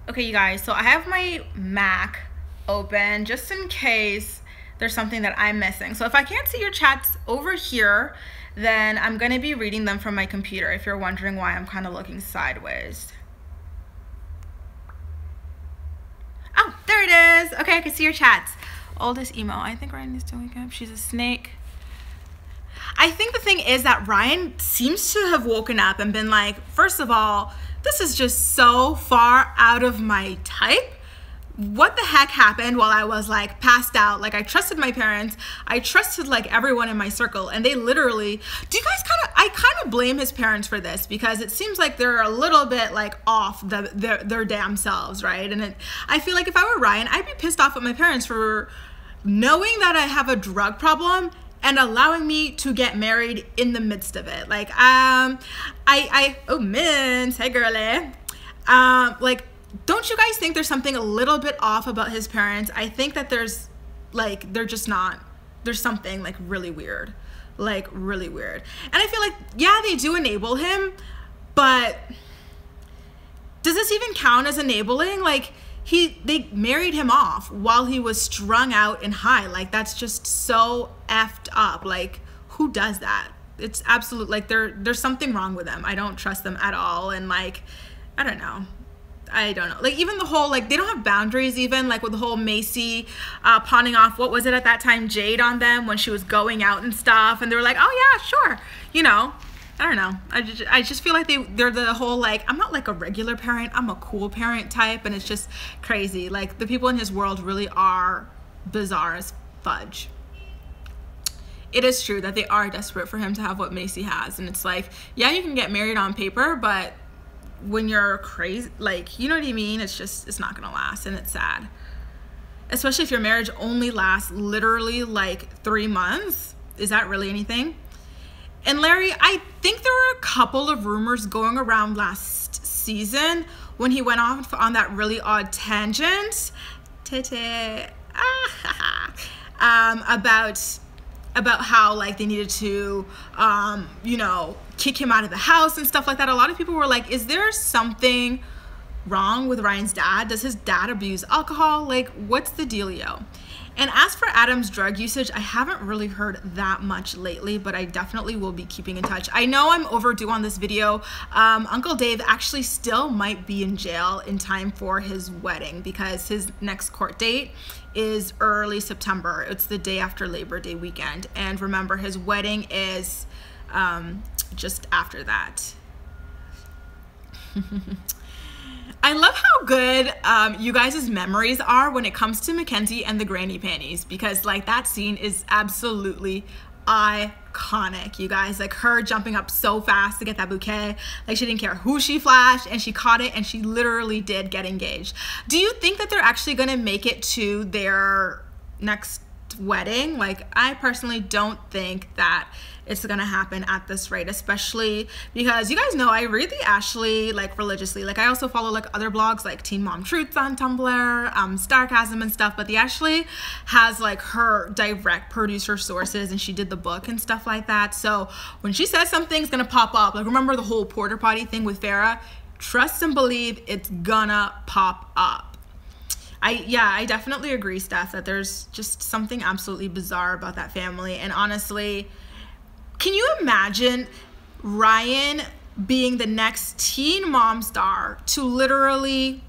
Okay, you guys, so I have my Mac open just in case there's something that I'm missing. So if I can't see your chats over here, then I'm gonna be reading them from my computer if you're wondering why I'm kind of looking sideways. Oh, there it is. Okay, I can see your chats. Oldest email. I think Ryan needs to wake up. She's a snake. I think the thing is that Ryan seems to have woken up and been like, first of all, this is just so far out of my type. What the heck happened while I was like passed out? Like I trusted my parents. I trusted like everyone in my circle, and they literally, I kind of blame his parents for this because it seems like they're a little bit like off their damn selves, right? And I feel like if I were Ryan, I'd be pissed off at my parents for knowing that I have a drug problem and allowing me to get married in the midst of it. Like, oh, Mint, hey girly. Like, don't you guys think there's something a little bit off about his parents? I think that there's something like really weird. Like really weird. And I feel like, yeah, they do enable him, but does this even count as enabling? Like, they married him off while he was strung out and high. Like, that's just so effed up. Like, who does that? It's absolute, like, there's something wrong with them. I don't trust them at all. And like, I don't know. Like, even the whole, like, they don't have boundaries even, like with the whole Macy pawning off, what was it at that time, Jade on them when she was going out and stuff. And they were like, oh yeah, sure. You know, I don't know. I just feel like they're the whole, like, I'm not like a regular parent, I'm a cool parent type, and it's just crazy. Like, the people in his world really are bizarre as fudge. It is true that they are desperate for him to have what Macy has, and it's like, yeah, you can get married on paper, but when you're crazy, like, you know what I mean? It's not gonna last, and it's sad. Especially if your marriage only lasts literally like 3 months. Is that really anything? And Larry, I think there were a couple of rumors going around last season when he went off on that really odd tangent about how like they needed to you know, kick him out of the house and stuff like that. A lot of people were like, is there something wrong with Ryan's dad? Does his dad abuse alcohol? Like, what's the dealio? And as for Adam's drug usage, I haven't really heard that much lately, but I definitely will be keeping in touch. I know I'm overdue on this video. Uncle Dave actually still might be in jail in time for his wedding because his next court date is early September. It's the day after Labor Day weekend. And remember, his wedding is just after that. I love how good you guys' memories are when it comes to Mackenzie and the granny panties, because like that scene is absolutely iconic, you guys. Like her jumping up so fast to get that bouquet, like she didn't care who she flashed, and she caught it, and she literally did get engaged. Do you think that they're actually gonna make it to their next wedding? Like, I personally don't think that it's gonna happen at this rate, especially because you guys know I read the Ashley like religiously. Like, I also follow like other blogs like Teen Mom Truths on Tumblr, Starcasm and stuff, but the Ashley has like her direct producer sources, and she did the book and stuff like that. So when she says something's gonna pop up, like remember the whole porter potty thing with Farrah, trust and believe it's gonna pop up. I definitely agree, Steph, that there's just something absolutely bizarre about that family. And honestly, can you imagine Ryan being the next teen mom star to literally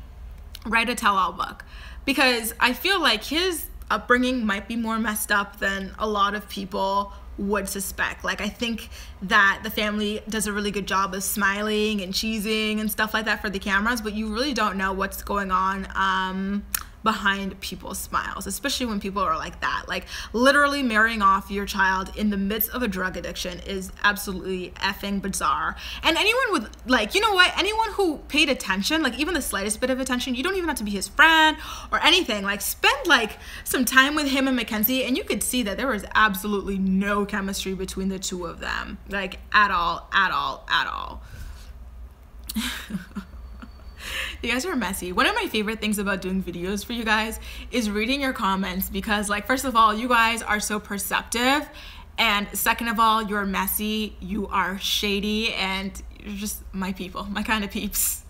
write a tell-all book? Because I feel like his upbringing might be more messed up than a lot of people would suspect. Like, I think that the family does a really good job of smiling and cheesing and stuff like that for the cameras, but you really don't know what's going on behind people's smiles, especially when people are like that. Like, literally marrying off your child in the midst of a drug addiction is absolutely effing bizarre. And anyone with, like, you know what, anyone who paid attention, like even the slightest bit of attention, you don't even have to be his friend or anything, like spend like some time with him and Mackenzie, and you could see that there was absolutely no chemistry between the two of them, like at all. You guys are messy. One of my favorite things about doing videos for you guys is reading your comments, because like, first of all, you guys are so perceptive, And second of all, you're messy, you are shady, and you're just my people, my kind of peeps.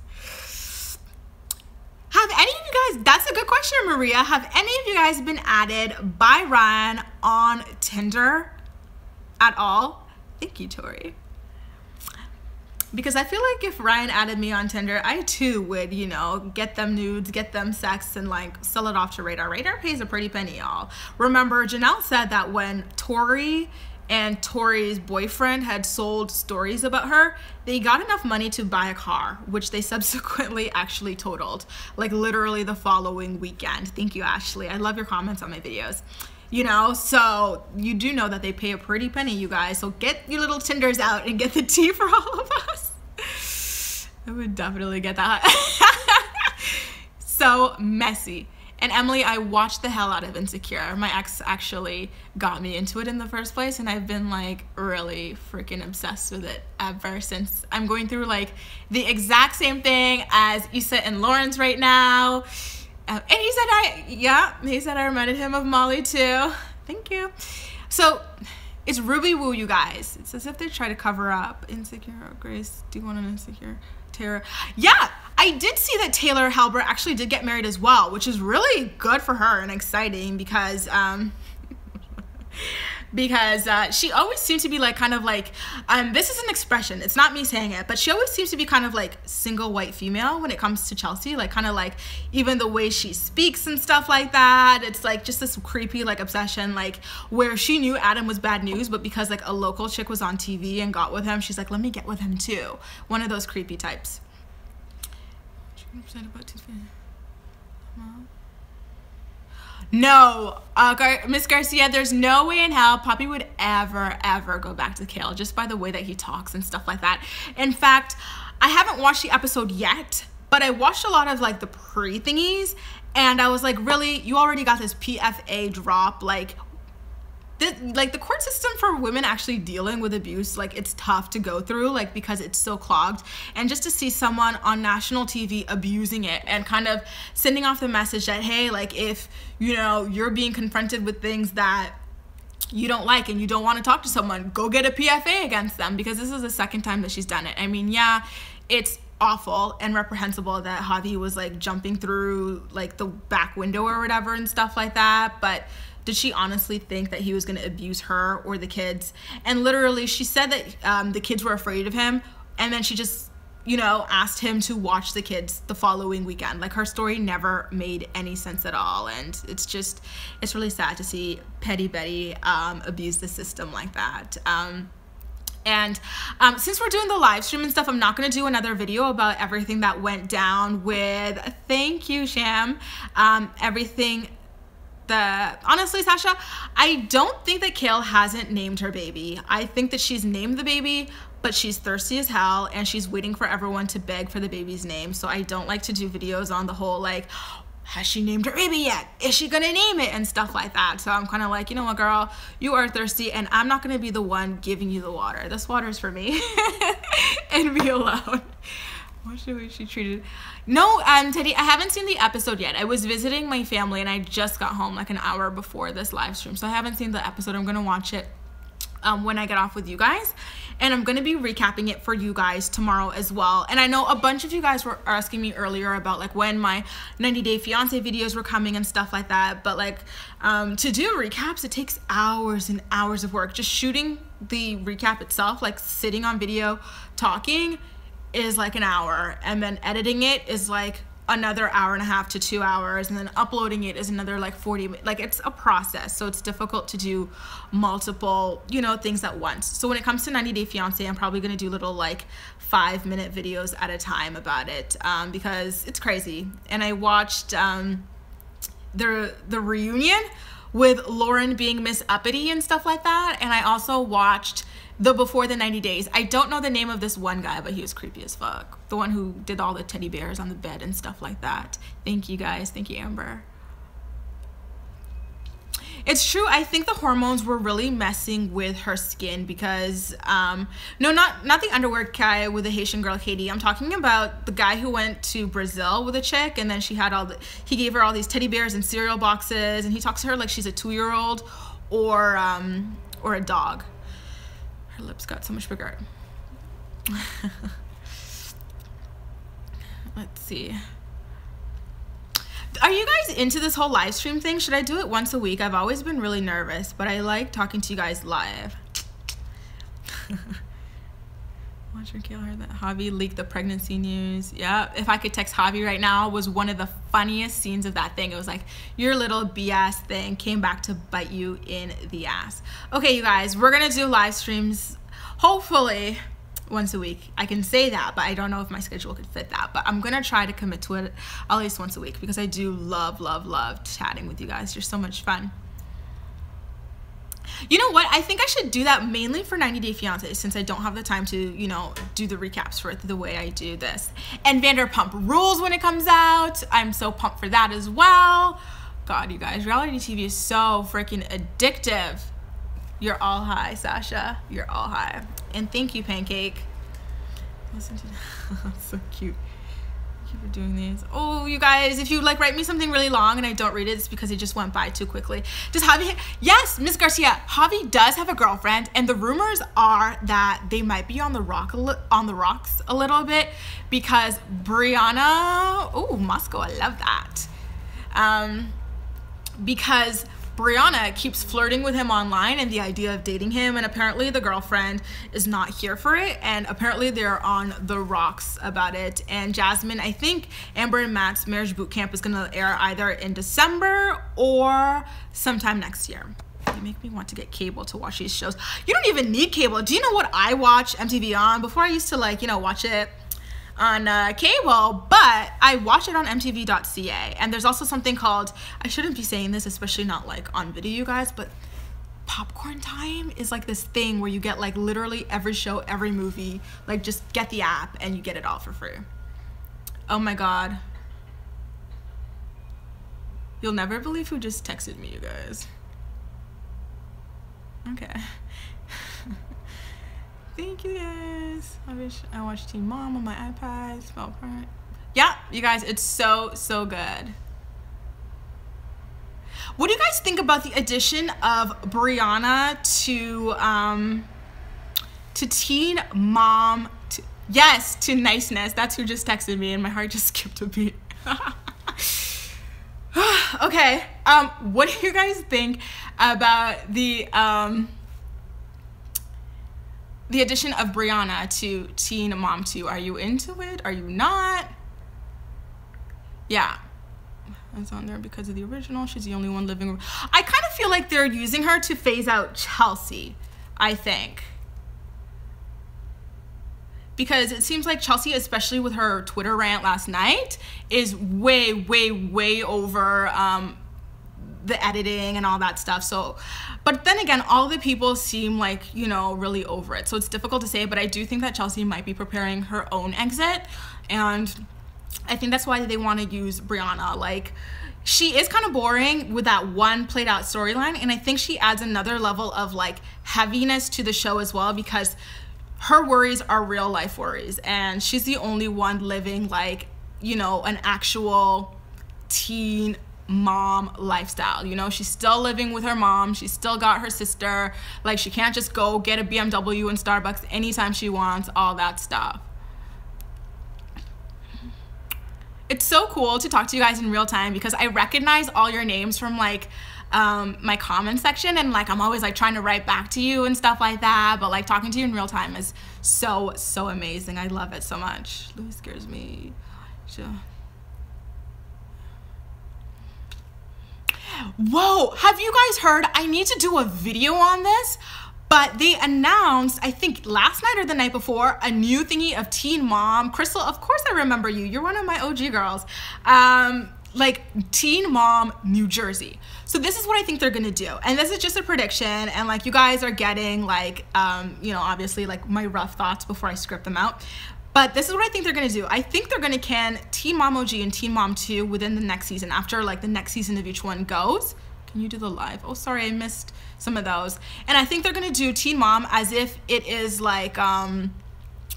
Have any of you guys, that's a good question, Maria, have any of you guys been added by Ryan on Tinder at all? Thank you, Tori. Because I feel like if Ryan added me on Tinder, I too would, you know, get them nudes, get them sex, and like sell it off to Radar. Radar pays a pretty penny, y'all. Remember, Janelle said that when Tori and Tori's boyfriend had sold stories about her, they got enough money to buy a car, which they subsequently actually totaled, like literally the following weekend. Thank you, Ashley. I love your comments on my videos. You know, so you do know that they pay a pretty penny, you guys. So get your little Tinders out and get the tea for all of us. I would definitely get that. So messy. And Emily, I watched the hell out of Insecure. My ex actually got me into it in the first place, and I've been like really freaking obsessed with it ever since. I'm going through like the exact same thing as Issa and Lawrence right now. And he said I reminded him of Molly too. Thank you. So it's Ruby Woo, you guys. It's as if they try to cover up Insecure. Grace, do you want an Insecure? Tara. Yeah, I did see that Taylor Halbert actually did get married as well, which is really good for her and exciting because she always seems to be like kind of like this is an expression, it's not me saying it, but she always seems to be kind of like single white female when it comes to Chelsea, like kind of like even the way she speaks and stuff like that. It's like just this creepy like obsession, like where she knew Adam was bad news, but because like a local chick was on TV and got with him, she's like, let me get with him too. One of those creepy types. No, Miss Garcia, there's no way in hell Poppy would ever go back to Kale, just by the way that he talks and stuff like that. In fact, I haven't watched the episode yet, but I watched a lot of like the pre-thingies, and I was like, really? You already got this PFA drop? Like the court system for women actually dealing with abuse, like it's tough to go through, like because it's so clogged. And just to see someone on national TV abusing it and kind of sending off the message that, hey, like if you know you're being confronted with things that you don't like and you don't want to talk to someone, go get a PFA against them, because this is the second time that she's done it. I mean, yeah, it's awful and reprehensible that Javi was like jumping through like the back window or whatever and stuff like that, but did she honestly think that he was going to abuse her or the kids? And literally she said that the kids were afraid of him, and then she just, you know, asked him to watch the kids the following weekend. Like her story never made any sense at all, and it's really sad to see Petty Betty abuse the system like that. And since we're doing the live stream and stuff, I'm not going to do another video about everything that went down with, thank you, Sham, everything. Honestly, Sasha, I don't think that Kale hasn't named her baby. I think that she's named the baby, but she's thirsty as hell and she's waiting for everyone to beg for the baby's name. So I don't like to do videos on the whole like, has she named her baby yet? Is she gonna name it? And stuff like that. So I'm kind of like, you know what, girl, you are thirsty and I'm not gonna be the one giving you the water. This water is for me. And me alone. What's the way she treated? No, Teddy, I haven't seen the episode yet. I was visiting my family and I just got home like an hour before this live stream. So I haven't seen the episode. I'm gonna watch it when I get off with you guys. And I'm gonna be recapping it for you guys tomorrow as well. And I know a bunch of you guys were asking me earlier about like when my 90-day fiance videos were coming and stuff like that. But like to do recaps, it takes hours and hours of work. Just shooting the recap itself, like sitting on video talking, is like an hour, and then editing it is like another hour and a half to 2 hours, and then uploading it is another like 40 minutes. Like it's a process, so it's difficult to do multiple, you know, things at once. So when it comes to 90 Day Fiance, I'm probably gonna do little like 5-minute videos at a time about it, because it's crazy. And I watched the reunion with Lauren being Miss Uppity and stuff like that, and I also watched the Before the 90 Days. I don't know the name of this one guy, but he was creepy as fuck. The one who did all the teddy bears on the bed and stuff like that. Thank you guys. Thank you, Amber. It's true. I think the hormones were really messing with her skin because, no, not the underwear guy with the Haitian girl, Katie. I'm talking about the guy who went to Brazil with a chick, and then she had he gave her all these teddy bears and cereal boxes, and he talks to her like she's a 2-year-old, or or a dog. Her lips got so much bigger. Let's see. Are you guys into this whole live stream thing? Should I do it once a week? I've always been really nervous, but I like talking to you guys live. Watch her kill her. That Javi leaked the pregnancy news. Yeah, if I could text Javi right now, was one of the funniest scenes of that thing. It was like, your little BS thing came back to bite you in the ass. Okay, you guys, we're gonna do live streams hopefully once a week. I can say that, but I don't know if my schedule could fit that, but I'm gonna try to commit to it at least once a week because I do love chatting with you guys. You're so much fun. You know what? I think I should do that mainly for 90 Day Fiancé since I don't have the time to, you know, do the recaps for it the way I do this. And Vanderpump Rules when it comes out. I'm so pumped for that as well. God, you guys, reality TV is so freaking addictive. You're all high, Sasha. You're all high. And thank you, Pancake. Listen to so cute. Thank you for doing these. Oh, you guys, if you like write me something really long and I don't read it, it's because it just went by too quickly. Does Javi? Yes, Miss Garcia. Javi does have a girlfriend, and the rumors are that they might be on the rocks a little bit because Brianna. Oh, Moscow, I love that. Because Brianna keeps flirting with him online and the idea of dating him, and apparently the girlfriend is not here for it, and apparently they're on the rocks about it. And Jasmine, I think Amber and Matt's marriage boot camp is gonna air either in December or sometime next year. You make me want to get cable to watch these shows. You don't even need cable. Do you know what I watch MTV on? Before I used to, like, you know, watch it on cable, but I watch it on mtv.ca. and there's also something called, I shouldn't be saying this, especially not like on video, you guys, but Popcorn Time is like this thing where you get like literally every show, every movie. Like, just get the app and you get it all for free. Oh my god, you'll never believe who just texted me, you guys. Okay. Thank you guys. I wish I watched Teen Mom on my iPad. Spell part. Yeah, you guys, it's so good. What do you guys think about the addition of Brianna to Teen Mom? Yes, to niceness. That's who just texted me, and my heart just skipped a beat. Okay. What do you guys think about the addition of Brianna to Teen Mom 2. Are you into it? Are you not? Yeah. It's on there because of the original. She's the only one living. I kind of feel like they're using her to phase out Chelsea, I think. Because it seems like Chelsea, especially with her Twitter rant last night, is way over the editing and all that stuff. So, but then again, all the people seem like, you know, really over it. So it's difficult to say, but I do think that Chelsea might be preparing her own exit. And I think that's why they want to use Brianna. Like, she is kind of boring with that one played out storyline. And I think she adds another level of like heaviness to the show as well, because her worries are real life worries. And she's the only one living like, you know, an actual teen mom lifestyle. You know, she's still living with her mom, she's still got her sister, like she can't just go get a BMW and Starbucks anytime she wants, all that stuff. It's so cool to talk to you guys in real time because I recognize all your names from like my comment section, and like I'm always like trying to write back to you and stuff like that, but like talking to you in real time is so amazing. I love it so much. Louis scares me. Sure. Whoa, have you guys heard? I need to do a video on this, but they announced, I think last night or the night before, a new thingy of Teen Mom. Crystal, of course I remember you. You're one of my OG girls. Like Teen Mom New Jersey. So this is what I think they're gonna do. And this is just a prediction, and like you guys are getting like, you know, obviously like my rough thoughts before I script them out. But this is what I think they're gonna do. I think they're gonna can Teen Mom OG and Teen Mom 2 within the next season, after like the next season of each one goes. Can you do the live? Oh, sorry, I missed some of those. And I think they're gonna do Teen Mom as if it is like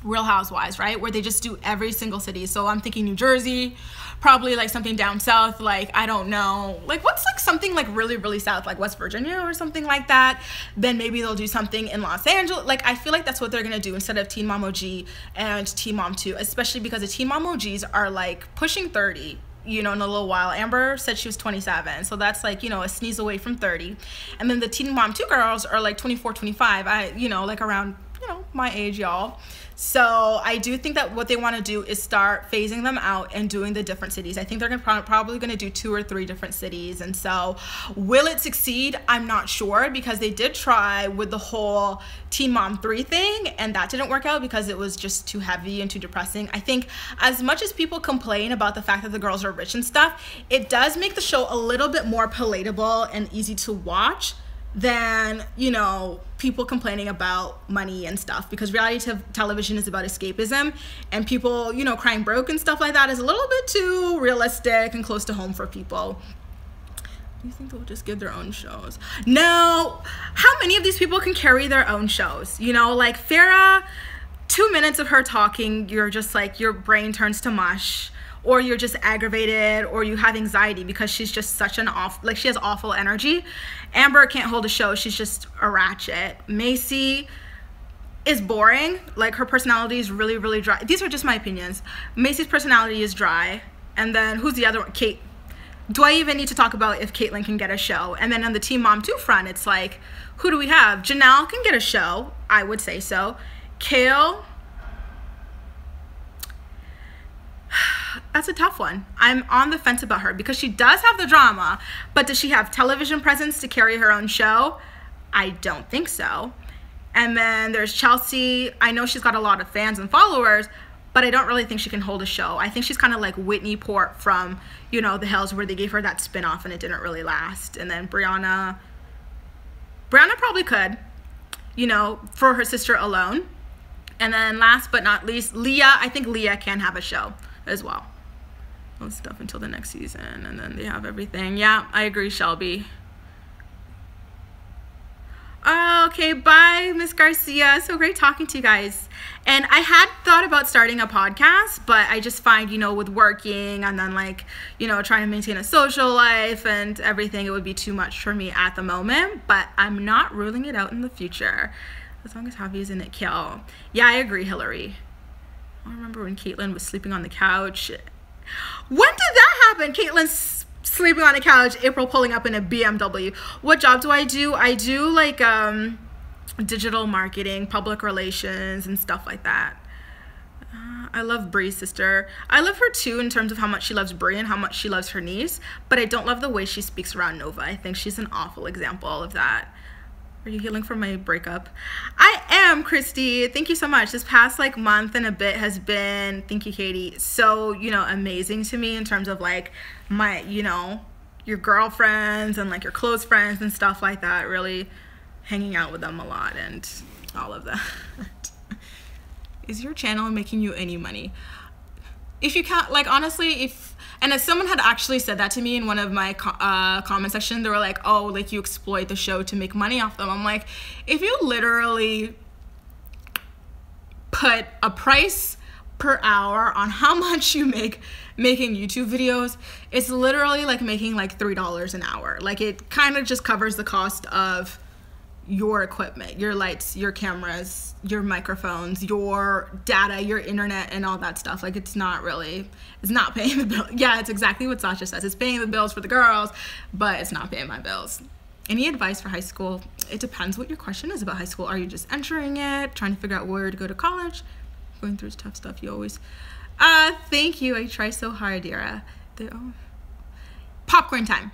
Real Housewives, right? Where they just do every single city. So I'm thinking New Jersey, probably like something down south, like, I don't know, like what's like something like really, really south, like West Virginia or something like that. Then maybe they'll do something in Los Angeles. Like, I feel like that's what they're gonna do instead of Teen Mom OG and Teen Mom 2, especially because the Teen Mom OGs are like pushing 30, you know, in a little while. Amber said she was 27, so that's like, you know, a sneeze away from 30. And then the Teen Mom 2 girls are like 24, 25, you know, like around, you know, my age, y'all. So I do think that what they want to do is start phasing them out and doing the different cities. I think they're probably going to do 2 or 3 different cities. And so will it succeed? I'm not sure, because they did try with the whole Teen Mom 3 thing, and that didn't work out because it was just too heavy and too depressing. I think as much as people complain about the fact that the girls are rich and stuff, it does make the show a little bit more palatable and easy to watch than, you know, people complaining about money and stuff, because reality television is about escapism, and people, you know, crying broke and stuff like that is a little bit too realistic and close to home for people. Do you think they'll just give their own shows? No. How many of these people can carry their own shows? You know, like Farrah, 2 minutes of her talking, you're just like, your brain turns to mush, or you're just aggravated, or you have anxiety because she's just such an like, she has awful energy. Amber can't hold a show. She's just a ratchet. Macy is boring. Like, her personality is really, really dry. These are just my opinions. Macy's personality is dry. And then who's the other one? Kate. Do I even need to talk about if Caitlyn can get a show? And then on the Teen Mom 2 front, it's like, who do we have? Janelle can get a show. I would say so. Kale. That's a tough one. I'm on the fence about her because she does have the drama, but does she have television presence to carry her own show? I don't think so. And then there's Chelsea. I know she's got a lot of fans and followers, but I don't really think she can hold a show. I think she's kind of like Whitney Port from, you know, The Hills, where they gave her that spin-off and it didn't really last. And then Brianna probably could, you know, for her sister alone. And then last but not least, Leah. I think Leah can have a show as well. All stuff until the next season, and then they have everything. Yeah, I agree, Shelby. Okay, bye, Miss Garcia. So great talking to you guys. And I had thought about starting a podcast, but I just find, you know, with working and then, like, you know, trying to maintain a social life and everything, it would be too much for me at the moment. But I'm not ruling it out in the future, as long as Javi isn't it kill. Yeah, I agree, Hillary. I remember when Caitlyn was sleeping on the couch. When did that happen? Caitlyn's sleeping on a couch, April pulling up in a BMW. What job do? I do like digital marketing, public relations, and stuff like that. I love Bree's sister. I love her too in terms of how much she loves Bree and how much she loves her niece, but I don't love the way she speaks around Nova. I think she's an awful example of that. Are you healing from my breakup? I am, Christy. Thank you so much. This past like month and a bit has been, thank you, Katie, so, you know, amazing to me in terms of like my, you know, your girlfriends and like your close friends and stuff like that, really hanging out with them a lot and all of that. Is your channel making you any money? If you can't, like, honestly, and if someone had actually said that to me in one of my comment section, they were like, oh, like, you exploit the show to make money off them. I'm like, if you literally put a price per hour on how much you make making YouTube videos, it's literally like making like $3 an hour. Like, it kind of just covers the cost of your equipment, your lights, your cameras, your microphones, your data, your internet, and all that stuff. Like, it's not paying the bill. Yeah, it's exactly what Sasha says. It's paying the bills for the girls, but it's not paying my bills. Any advice for high school? It depends what your question is about high school. Are you just entering it, trying to figure out where to go to college? Going through tough stuff, you always... thank you. I try so hard, Dira. Popcorn time.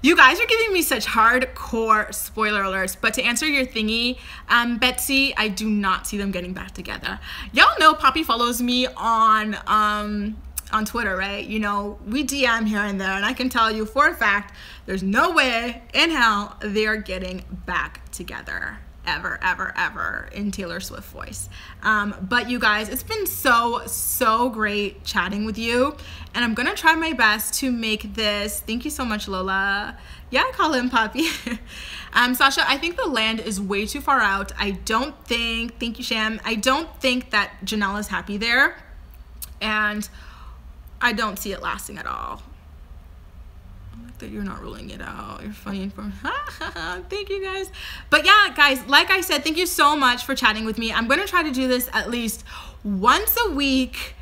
You guys are giving me such hardcore spoiler alerts, but to answer your thingy, Betsy, I do not see them getting back together. Y'all know Poppy follows me on Twitter, right? You know, we DM here and there, and I can tell you for a fact, there's no way in hell they're getting back together, ever in Taylor Swift voice. But you guys, it's been so great chatting with you, and I'm gonna try my best to make this. Thank you so much, Lola. Yeah, I call him Poppy. Sasha, I think the land is way too far out. I don't think, thank you, Sham, I don't think that Janelle is happy there, and I don't see it lasting at all. I like that you're not ruling it out. You're funny and fun. Thank you, guys. But yeah, guys, like I said, thank you so much for chatting with me. I'm gonna try to do this at least once a week,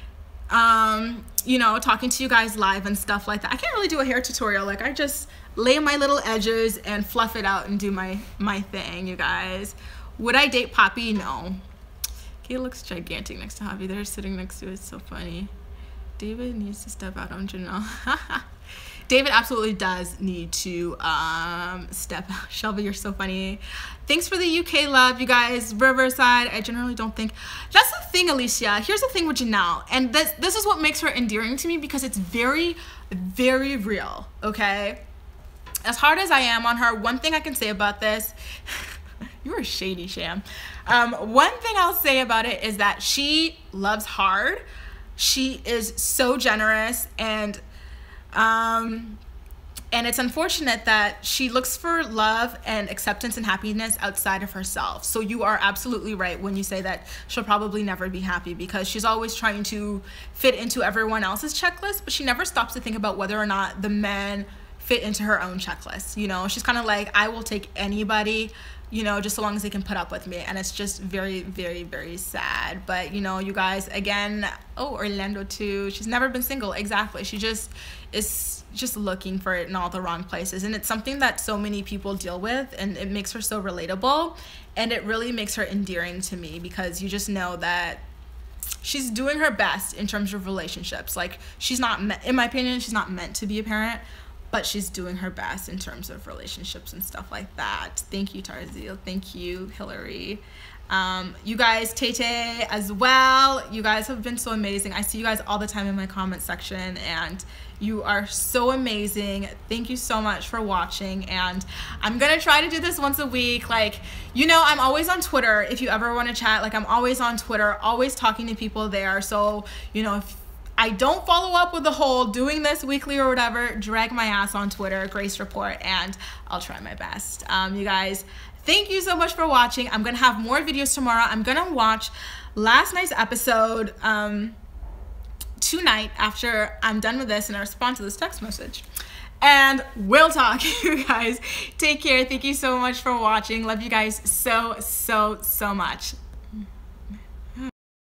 you know, talking to you guys live and stuff like that. I can't really do a hair tutorial. Like, I just lay my little edges and fluff it out and do my thing, you guys. Would I date Poppy? No. He looks gigantic next to Javi. They're sitting next to it. It's so funny. David needs to step out on Janelle. David absolutely does need to step out. Shelby, you're so funny. Thanks for the UK love, you guys. Riverside, I generally don't think. That's the thing, Alicia. Here's the thing with Janelle. And this is what makes her endearing to me, because it's very real, okay? As hard as I am on her, one thing I can say about this, you are shady, Sham. One thing I'll say about it is that she loves hard. She is so generous, and it's unfortunate that she looks for love and acceptance and happiness outside of herself. So you are absolutely right when you say that she'll probably never be happy, because she's always trying to fit into everyone else's checklist, but she never stops to think about whether or not the men fit into her own checklist. You know, she's kind of like, I will take anybody, you know, just so long as they can put up with me. And it's just very sad. But, you know, you guys, again, oh, Orlando too, she's never been single. Exactly. She just is just looking for it in all the wrong places, and it's something that so many people deal with, and it makes her so relatable, and it really makes her endearing to me, because you just know that she's doing her best in terms of relationships. Like, she's not, in my opinion, she's not meant to be a parent, but she's doing her best in terms of relationships and stuff like that. Thank you, Tarzil. Thank you, Hillary. You guys, Tay as well. You guys have been so amazing. I see you guys all the time in my comment section, and you are so amazing. Thank you so much for watching, and I'm gonna try to do this once a week. Like, you know, I'm always on Twitter. If you ever want to chat, like, I'm always on Twitter, always talking to people there. So, you know, if I don't follow up with the whole doing this weekly or whatever, drag my ass on Twitter, Grace Report, and I'll try my best. You guys, thank you so much for watching. I'm gonna have more videos tomorrow. I'm gonna watch last night's episode tonight after I'm done with this, and I respond to this text message. And we'll talk, you guys. Take care. Thank you so much for watching. Love you guys so much.